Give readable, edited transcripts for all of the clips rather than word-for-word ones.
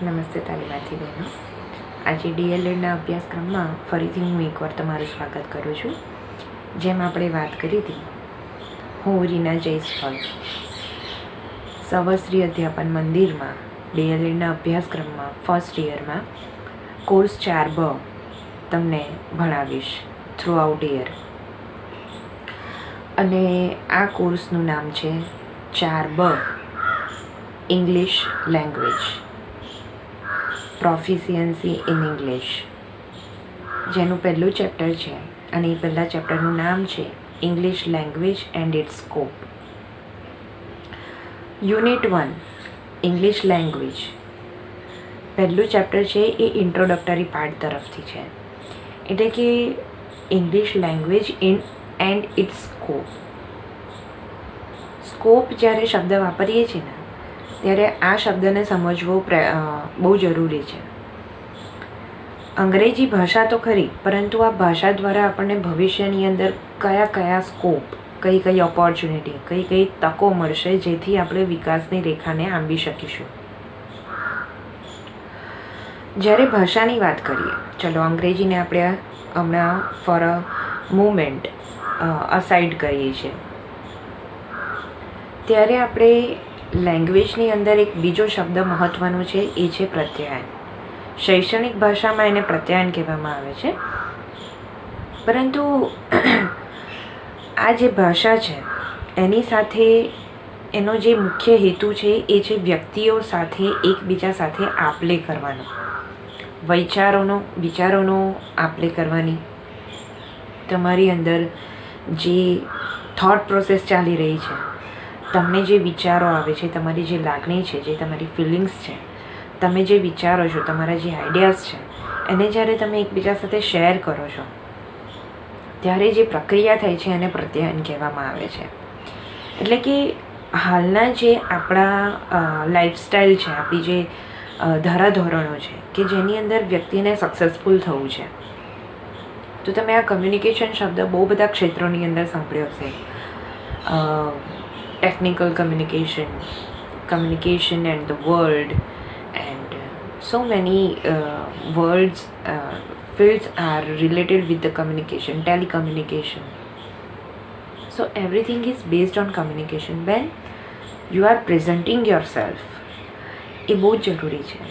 નમસ્તે તાલીમાર્થી બહેનો. આજે ડીએલએડના અભ્યાસક્રમમાં ફરીથી હું એકવાર તમારું સ્વાગત કરું છું. જેમ આપણે વાત કરી હતી, હું રીના જયસ્વાલ સર્વશ્રી અધ્યાપન મંદિરમાં ડીએલએડના અભ્યાસક્રમમાં ફર્સ્ટ યરમાં કોર્સ 4B તમને ભણાવીશ થ્રુ આઉટ યર. અને આ કોર્સનું નામ છે 4B English language, proficiency in English, જેનું પહેલું ચેપ્ટર છે. અને એ પહેલાં ચેપ્ટરનું નામ છે English language and its scope. Unit 1 English language પહેલું ચેપ્ટર છે એ ઇન્ટ્રોડક્ટરી પાર્ટ તરફથી છે, એટલે કે English language in and its scope. Scope જ્યારે શબ્દ વાપરીએ છીએ ને, ત્યારે આ શબ્દને સમજવો બહુ જરૂરી છે. અંગ્રેજી ભાષા તો ખરી, પરંતુ આ ભાષા દ્વારા આપણને ભવિષ્યની અંદર કયા કયા સ્કોપ, કઈ કઈ ઓપોર્ચ્યુનિટી, કઈ કઈ તકો મળશે, જેથી આપણે વિકાસની રેખાને આંબી શકીશું. જ્યારે ભાષાની વાત કરીએ, ચલો અંગ્રેજીને આપણે હમણાં ફોર અ મુમેન્ટ અસાઇડ કરીએ છીએ, ત્યારે આપણે લેંગ્વેજની અંદર એક બીજો શબ્દ મહત્ત્વનો છે, એ છે પ્રત્યાયન. શૈક્ષણિક ભાષામાં એને પ્રત્યાયન કહેવામાં આવે છે, પરંતુ આ જે ભાષા છે એની સાથે એનો જે મુખ્ય હેતુ છે એ છે વ્યક્તિઓ સાથે એકબીજા સાથે આપ-લે કરવાનો, વિચારોનો આપ-લે કરવાની. તમારી અંદર જે થોટ પ્રોસેસ ચાલી રહી છે, તમને જે વિચારો આવે છે, તમારી જે લાગણી છે, જે તમારી ફિલિંગ્સ છે, તમે જે વિચારો છો, તમારા જે આઈડિયાઝ છે, એને જ્યારે તમે એકબીજા સાથે શેર કરો છો, ત્યારે જે પ્રક્રિયા થાય છે એને પ્રત્યાયન કહેવામાં આવે છે. એટલે કે હાલના જે આપણા લાઈફસ્ટાઈલ છે, આપણી જે ધારાધોરણો છે, કે જેની અંદર વ્યક્તિને સક્સેસફુલ થવું છે, તો તમે આ કમ્યુનિકેશન શબ્દ બહુ બધા ક્ષેત્રોની અંદર સાંભળ્યો હશે. technical communication and the world, and so many words, fields are related with the communication, telecommunication. So everything is based on communication. When you are presenting yourself, એ બહુ જ જરૂરી છે.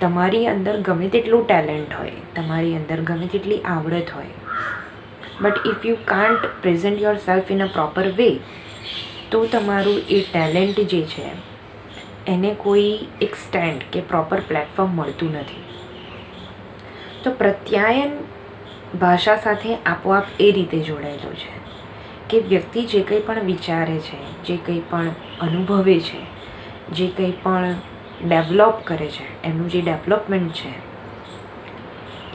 તમારી અંદર ગમે તેટલું ટેલેન્ટ હોય, તમારી અંદર ગમે તેટલી આવડત હોય, but if you can't present your self in a proper way, તો તમારું એ ટેલેન્ટ જે છે એને કોઈ એક સ્ટેન્ડ કે પ્રોપર પ્લેટફોર્મ મળતું નથી. તો પ્રત્યાયન ભાષા સાથે આપોઆપ એ રીતે જોડાયેલો છે કે વ્યક્તિ જે કંઈ પણ વિચારે છે, જે કંઈ પણ અનુભવે છે, જે કંઈ પણ ડેવલપ કરે છે, એનું જે ડેવલપમેન્ટ છે,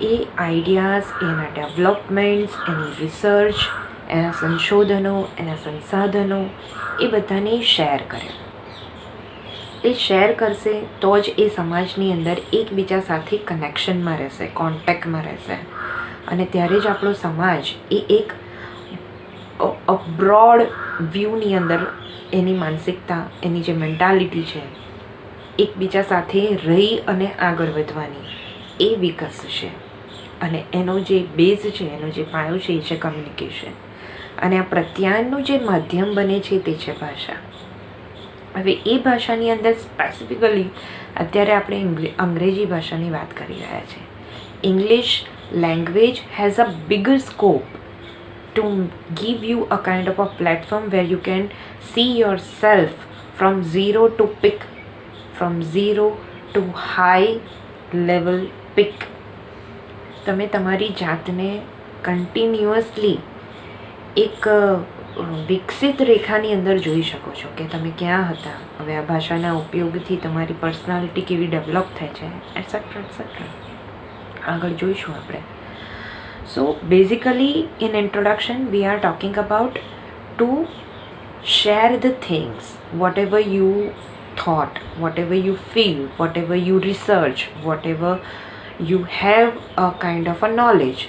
એ આઈડિયાઝ, એના ડેવલપમેન્ટ્સ, એની રિસર્ચ, એના સંશોધનો, એના સંસાધનો, એ બધાને શેર કરે. એ શેર કરશે તો જ એ સમાજની અંદર એકબીજા સાથે કનેક્શનમાં રહેશે, કોન્ટેક્ટમાં રહેશે, અને ત્યારે જ આપણો સમાજ એ એક બ્રોડ વ્યૂની અંદર એની માનસિકતા, એની જે મેન્ટાલિટી છે, એકબીજા સાથે રહી અને આગળ વધવાની, એ વિકસશે. અને એનો જે બેઝ છે, એનો જે પાયો છે, એ છે કમ્યુનિકેશન. અને આ પ્રત્યાયનનું જે માધ્યમ બને છે તે છે ભાષા. હવે એ ભાષાની અંદર સ્પેસિફિકલી અત્યારે આપણે અંગ્રેજી ભાષાની વાત કરી રહ્યા છીએ. English language has a bigger scope to give you a kind of a platform where you can see yourself from zero to high level peak. તમે તમારી જાતને કન્ટિન્યુઅસલી એક વિકસિત રેખાની અંદર જોઈ શકો છો કે તમે ક્યાં હતા, હવે આ ભાષાના ઉપયોગથી તમારી પર્સનાલિટી કેવી ડેવલપ થાય છે, એટસેટ્રા એટસેટ્રા. આગળ જોઈશું આપણે. So basically in introduction we are talking about to share the things, whatever you thought, whatever you feel, whatever you research, whatever you have a kind of a knowledge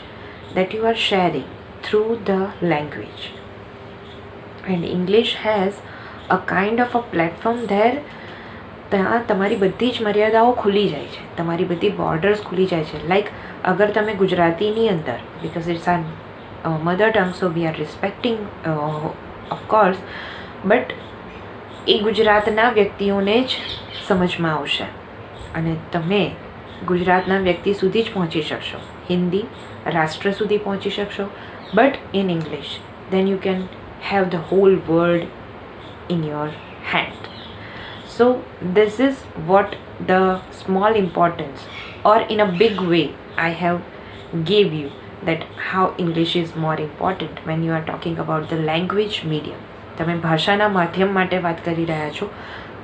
that you are sharing through the language. And English has a kind of a platform there ત્યાં તમારી બધી જ મર્યાદાઓ ખુલી જાય છે, તમારી બધી બોર્ડર્સ ખુલી જાય છે. લાઈક અગર તમે ગુજરાતીની અંદર, because it's our mother tongue, so we are respecting of course, but એ ગુજરાતના વ્યક્તિઓને જ સમજમાં આવશે અને તમે ગુજરાતના વ્યક્તિ સુધી જ પહોંચી શકશો. હિન્દી રાષ્ટ્ર સુધી પહોંચી શકશો, but in English then you can have the whole world in your hand. So this is what the small importance, or in a big way, I have gave you that how English is more important when you are talking about the language medium. તમે ભાષાના માધ્યમ માટે વાત કરી રહ્યા છો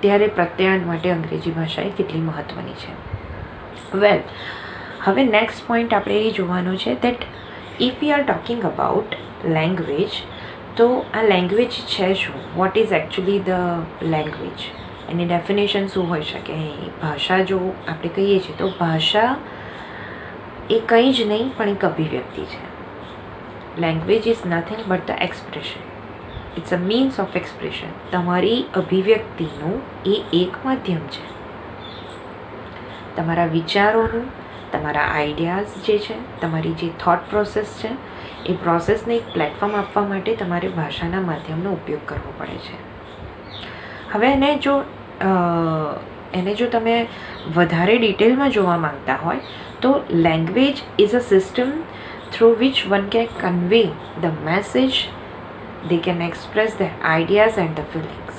ત્યારે પ્રત્યાયન માટે અંગ્રેજી ભાષા એ કેટલી મહત્ત્વની છે. વેલ, હવે નેક્સ્ટ પોઈન્ટ આપણે એ જોવાનો છે that if you are talking about language, તો આ લેંગ્વેજ છે શું? What is actually the language? Any definition શું હોઈ શકે? ભાષા જો આપણે કહીએ છીએ તો ભાષા એ કંઈ જ નહીં પણ એક અભિવ્યક્તિ છે. Language is nothing but the expression. It's a means of expression. તમારી અભિવ્યક્તિનું એ એક માધ્યમ છે. તમારા વિચારોનું, તમારા આઈડિયાઝ જે છે, તમારી જે થોટ પ્રોસેસ છે, એ પ્રોસેસને એક પ્લેટફોર્મ આપવા માટે તમારે ભાષાના માધ્યમનો ઉપયોગ કરવો પડે છે. હવે એને જો તમે વધારે ડિટેલમાં જોવા માંગતા હોય તો language is a system through which one can convey the message, they can express the ideas and the feelings.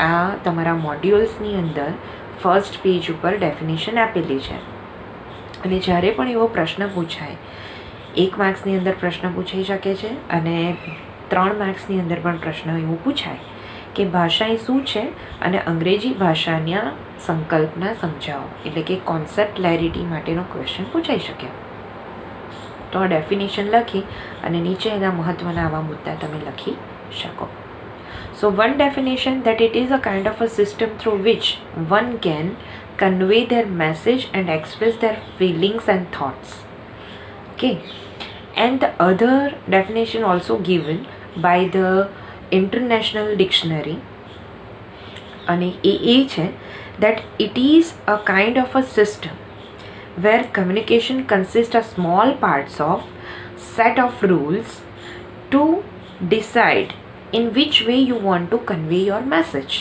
આ તમારા મોડ્યુલ્સની અંદર ફર્સ્ટ પેજ ઉપર ડેફિનેશન આપેલી છે. અને જ્યારે પણ એવો પ્રશ્ન પૂછાય, 1 માર્ક્સની અંદર પ્રશ્ન પૂછાઈ શકે છે અને 3 માર્ક્સની અંદર પણ પ્રશ્ન એવું પૂછાય કે ભાષા એ શું છે અને અંગ્રેજી ભાષાના સંકલ્પના સમજાવો, એટલે કે કોન્સેપ્ટ ક્લેરિટી માટેનો ક્વેશ્ચન પૂછાઈ શકે. તો આ ડેફિનેશન લખી અને નીચે એના મહત્ત્વના આવા મુદ્દા તમે લખી શકો. So one definition that it is a kind of a system through which one can convey their message and express their feelings and thoughts. Okay, and the other definition also given by the International Dictionary, and એ છે that it is a kind of a system where communication consists of small parts of set of rules to decide in which way you want to convey your message,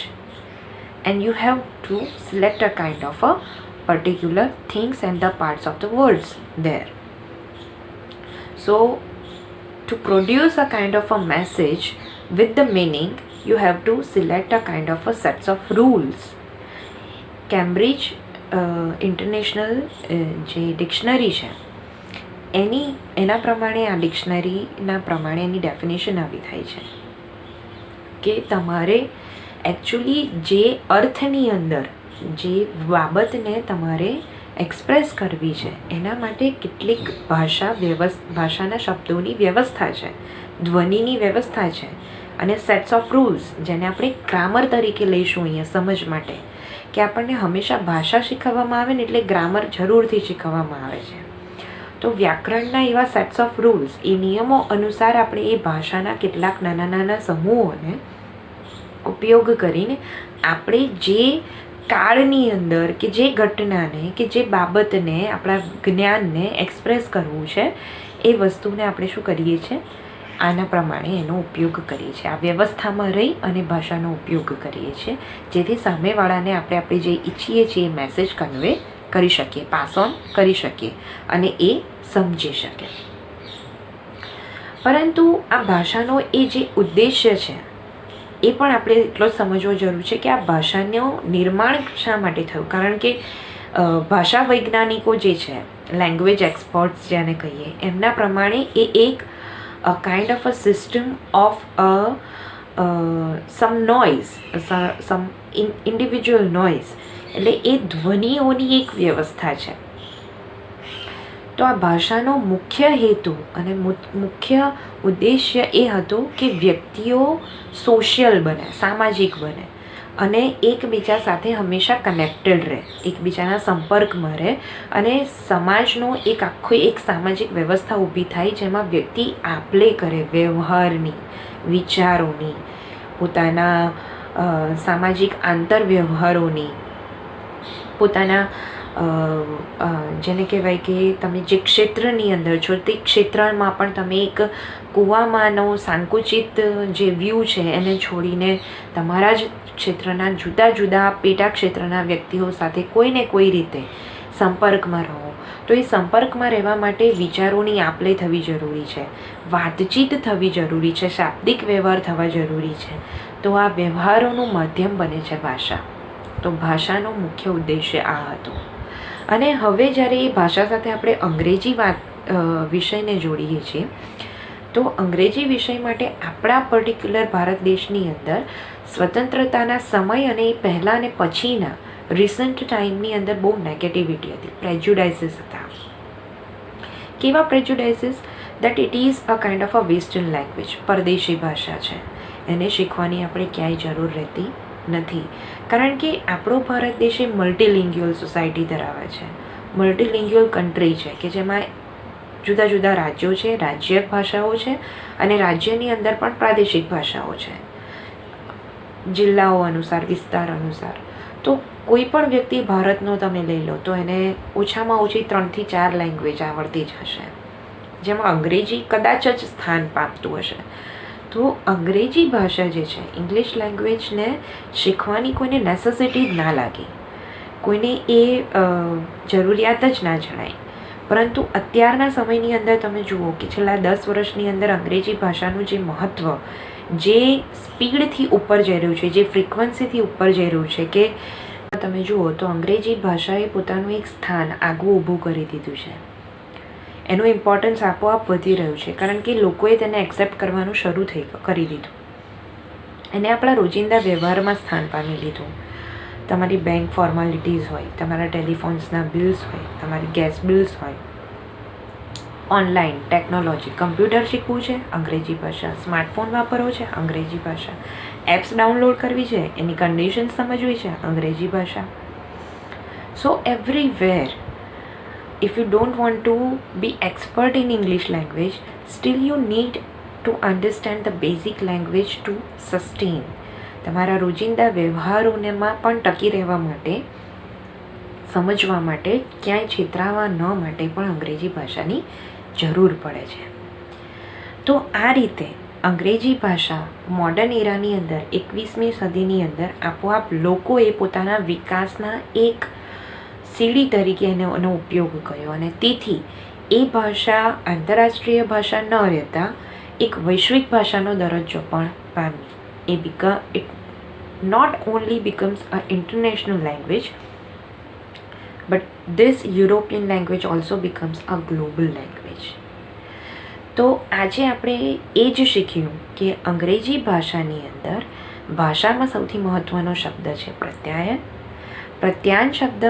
and you have to select a kind of a particular things and the parts of the words there. So to produce a kind of a message with the meaning, you have to select a kind of a sets of rules. Cambridge international જે dictionary છે એના પ્રમાણે, આ ડિક્શનરીના પ્રમાણે એની definition આવી થાય છે કે તમારે એકચ્યુઅલી જે અર્થની અંદર જે બાબતને તમારે એક્સપ્રેસ કરવી છે એના માટે કેટલીક ભાષાના શબ્દોની વ્યવસ્થા છે, ધ્વનિની વ્યવસ્થા છે અને સેટ્સ ઓફ રૂલ્સ, જેને આપણે ગ્રામર તરીકે લઈશું અહીંયા સમજ માટે, કે આપણને હંમેશા ભાષા શીખવવામાં આવે ને એટલે ગ્રામર જરૂરથી શીખવવામાં આવે છે. તો વ્યાકરણના એવા સેટ્સ ઓફ રૂલ્સ, એ નિયમો અનુસાર આપણે એ ભાષાના કેટલાક નાના નાના સમૂહોને ઉપયોગ કરીને આપણે જે કાળની અંદર કે જે ઘટનાને કે જે બાબતને આપણા જ્ઞાનને એક્સપ્રેસ કરવું છે એ વસ્તુને આપણે શું કરીએ છીએ, આના પ્રમાણે એનો ઉપયોગ કરીએ છીએ. આ વ્યવસ્થામાં રહી અને ભાષાનો ઉપયોગ કરીએ છીએ જેથી સામેવાળાને આપણે જે ઈચ્છીએ છીએ એ મેસેજ કન્વે કરી શકીએ, પાસ ઓન કરી શકીએ અને એ સમજી શકે. પરંતુ આ ભાષાનો એ જે ઉદ્દેશ્ય છે એ પણ આપણે એટલો જ સમજવો જરૂર છે કે આ ભાષાનું નિર્માણ શા માટે થયું. કારણ કે ભાષા વૈજ્ઞાનિકો જે છે, લેંગ્વેજ એક્સપર્ટ્સ જેને કહીએ, એમના પ્રમાણે એ એક a kind of a system of some noise, some individual noise, એટલે એ ધ્વનિઓની એક વ્યવસ્થા છે. તો આ ભાષાનો મુખ્ય હેતુ અને મુખ્ય ઉદ્દેશ્ય એ હતો કે વ્યક્તિઓ સોશિયલ બને, સામાજિક બને અને એકબીજા સાથે હંમેશા કનેક્ટેડ રહે, એકબીજાના સંપર્કમાં રહે અને સમાજનો એક સામાજિક વ્યવસ્થા ઊભી થાય જેમાં વ્યક્તિ આપલે કરે વ્યવહારની, વિચારોની, પોતાના સામાજિક આંતરવ્યવહારોની, પોતાના જેને કહેવાય કે તમે જે ક્ષેત્રની અંદર છો તે ક્ષેત્રમાં પણ તમે એક કૂવામાંનો સંકુચિત જે વ્યૂ છે એને છોડીને તમારા જ ક્ષેત્રના જુદા જુદા પેટા ક્ષેત્રના વ્યક્તિઓ સાથે કોઈને કોઈ રીતે સંપર્કમાં રહો. તો એ સંપર્કમાં રહેવા માટે વિચારોની આપ-લે થવી જરૂરી છે, વાતચીત થવી જરૂરી છે, શાબ્દિક વ્યવહાર થવા જરૂરી છે. તો આ વ્યવહારોનું માધ્યમ બને છે ભાષા. તો ભાષાનો મુખ્ય ઉદ્દેશ્ય આ હતો. અને હવે જ્યારે એ ભાષા સાથે આપણે અંગ્રેજી વિષયને જોડીએ છીએ તો અંગ્રેજી વિષય માટે આપણા પર્ટિક્યુલર ભારત દેશની અંદર સ્વતંત્રતાના સમય અને એ પહેલાં અને પછીના રિસન્ટ ટાઈમની અંદર બહુ નેગેટિવિટી હતી, પ્રેજ્યુડાઇસીસ હતા. કેવા prejudices? That it is a kind of a western language, પરદેશી ભાષા છે, એને શીખવાની આપણે ક્યાંય જરૂર રહેતી નથી. કારણ કે આપણો ભારત દેશ એ મલ્ટીલિંગ્યુઅલ સોસાયટી ધરાવે છે, મલ્ટીલિંગ્યુઅલ કન્ટ્રી છે કે જેમાં જુદા જુદા રાજ્યો છે, રાજ્ય ભાષાઓ છે અને રાજ્યની અંદર પણ પ્રાદેશિક ભાષાઓ છે, જિલ્લાઓ અનુસાર, વિસ્તાર અનુસાર. તો કોઈ પણ વ્યક્તિ ભારતનો તમે લઈ લો તો એને ઓછામાં ઓછી 3 થી 4 લેંગ્વેજ આવડતી જ હશે, જેમાં અંગ્રેજી કદાચ જ સ્થાન પામતું હશે. તો અંગ્રેજી ભાષા જે છે, ઇંગ્લિશ લેંગ્વેજને શીખવાની કોઈને નેસેસિટી જ ના લાગી, કોઈને એ જરૂરિયાત જ ના જણાય. પરંતુ અત્યારના સમયની અંદર તમે જુઓ કે છેલ્લા 10 વર્ષની અંદર અંગ્રેજી ભાષાનું જે મહત્ત્વ, જે સ્પીડથી ઉપર જઈ રહ્યું છે, જે ફ્રિકવન્સીથી ઉપર જઈ રહ્યું છે, કે તમે જુઓ તો અંગ્રેજી ભાષાએ પોતાનું એક સ્થાન આગવું ઊભું કરી દીધું છે. એનું ઇમ્પોર્ટન્સ આપોઆપ વધી રહ્યું છે કારણ કે લોકોએ તેને એક્સેપ્ટ કરવાનું શરૂ કરી દીધું. એને આપણા રોજિંદા વ્યવહારમાં સ્થાન પામી લીધું. તમારી બેંક ફોર્માલિટીઝ હોય, તમારા ટેલિફોન્સના બિલ્સ હોય, તમારી ગેસ બિલ્સ હોય, ઓનલાઈન ટેકનોલોજી, કમ્પ્યુટર શીખવું છે, અંગ્રેજી ભાષા, સ્માર્ટફોન વાપરવો છે, અંગ્રેજી ભાષા, એપ્સ ડાઉનલોડ કરવી છે, એની કન્ડિશન સમજવી છે, અંગ્રેજી ભાષા. સો everywhere, if you don't want to be expert in English language, still you need to understand the basic language to sustain. તમારા રોજિંદા વ્યવહારોમાં પણ ટકી રહેવા માટે, સમજવા માટે, ક્યાંય છેતરાવા ન માટે પણ અંગ્રેજી ભાષાની જરૂર પડે છે. તો આ રીતે અંગ્રેજી ભાષા મોડર્ન એરાની અંદર 21મી સદીની અંદર આપોઆપ લોકોએ પોતાના વિકાસના એક સીડી તરીકે એનો ઉપયોગ કર્યો અને તેથી એ ભાષા આંતરરાષ્ટ્રીય ભાષા ન રહેતા એક વૈશ્વિક ભાષાનો દરજ્જો પણ પામી. It not only becomes an international language, but this European language also becomes a global language. તો આજે આપણે એ જ શીખ્યું કે અંગ્રેજી ભાષાની અંદર ભાષામાં સૌથી મહત્ત્વનો શબ્દ છે પ્રત્યાયન. પ્રત્યાયન શબ્દ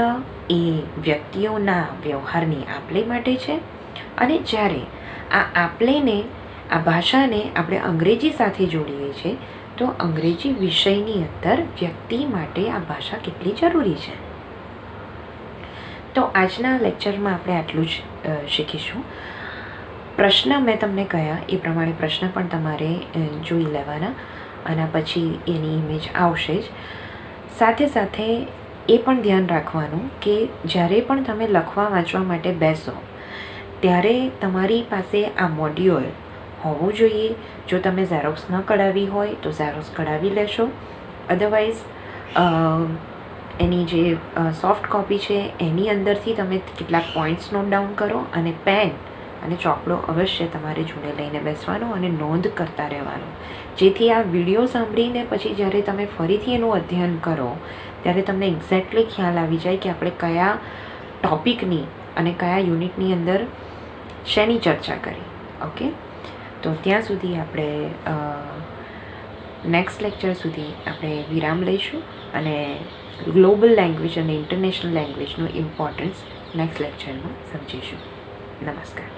એ વ્યક્તિઓના વ્યવહારની આપ-લે માટે છે અને જ્યારે આ આપ-લેને, આ ભાષાને આપણે અંગ્રેજી સાથે જોડીએ છીએ તો અંગ્રેજી વિષયની અંદર વ્યક્તિ માટે આ ભાષા કેટલી જરૂરી છે. તો આજના લેક્ચરમાં આપણે આટલું જ શીખીશું. પ્રશ્ન મેં તમને કહ્યા એ પ્રમાણે પ્રશ્ન પણ તમારે જોઈ લેવાના, આના પછી એની ઇમેજ આવશે જ. સાથે સાથે એ પણ ધ્યાન રાખવાનું કે જ્યારે પણ તમે લખવા વાંચવા માટે બેસો ત્યારે તમારી પાસે આ મોડ્યુલ હોવું જોઈએ. જો તમે ઝેરોક્સ ન કઢાવી હોય તો ઝેરોક્સ કઢાવી લેશો, અધરવાઇઝ એની જે સોફ્ટ કોપી છે એની અંદરથી તમે કેટલાક પોઈન્ટ્સ નોટ ડાઉન કરો અને પેન અને ચોપડો અવશ્ય તમારે જોડે લઈને બેસવાનો અને નોંધ કરતા રહેવાનું, જેથી આ વિડીયો સાંભળીને પછી જ્યારે તમે ફરીથી એનું અધ્યયન કરો ત્યારે તમને એક્ઝેક્ટલી ખ્યાલ આવી જાય કે આપણે કયા ટૉપિકની અને કયા યુનિટની અંદર શેની ચર્ચા કરી. ઓકે, તો ત્યાં સુધી આપણે નેક્સ્ટ લેક્ચર સુધી આપણે વિરામ લઈશું અને ગ્લોબલ લેંગ્વેજ અને ઇન્ટરનેશનલ લેંગ્વેજનું ઇમ્પોર્ટન્સ નેક્સ્ટ લેક્ચરમાં સમજીશું. નમસ્કાર.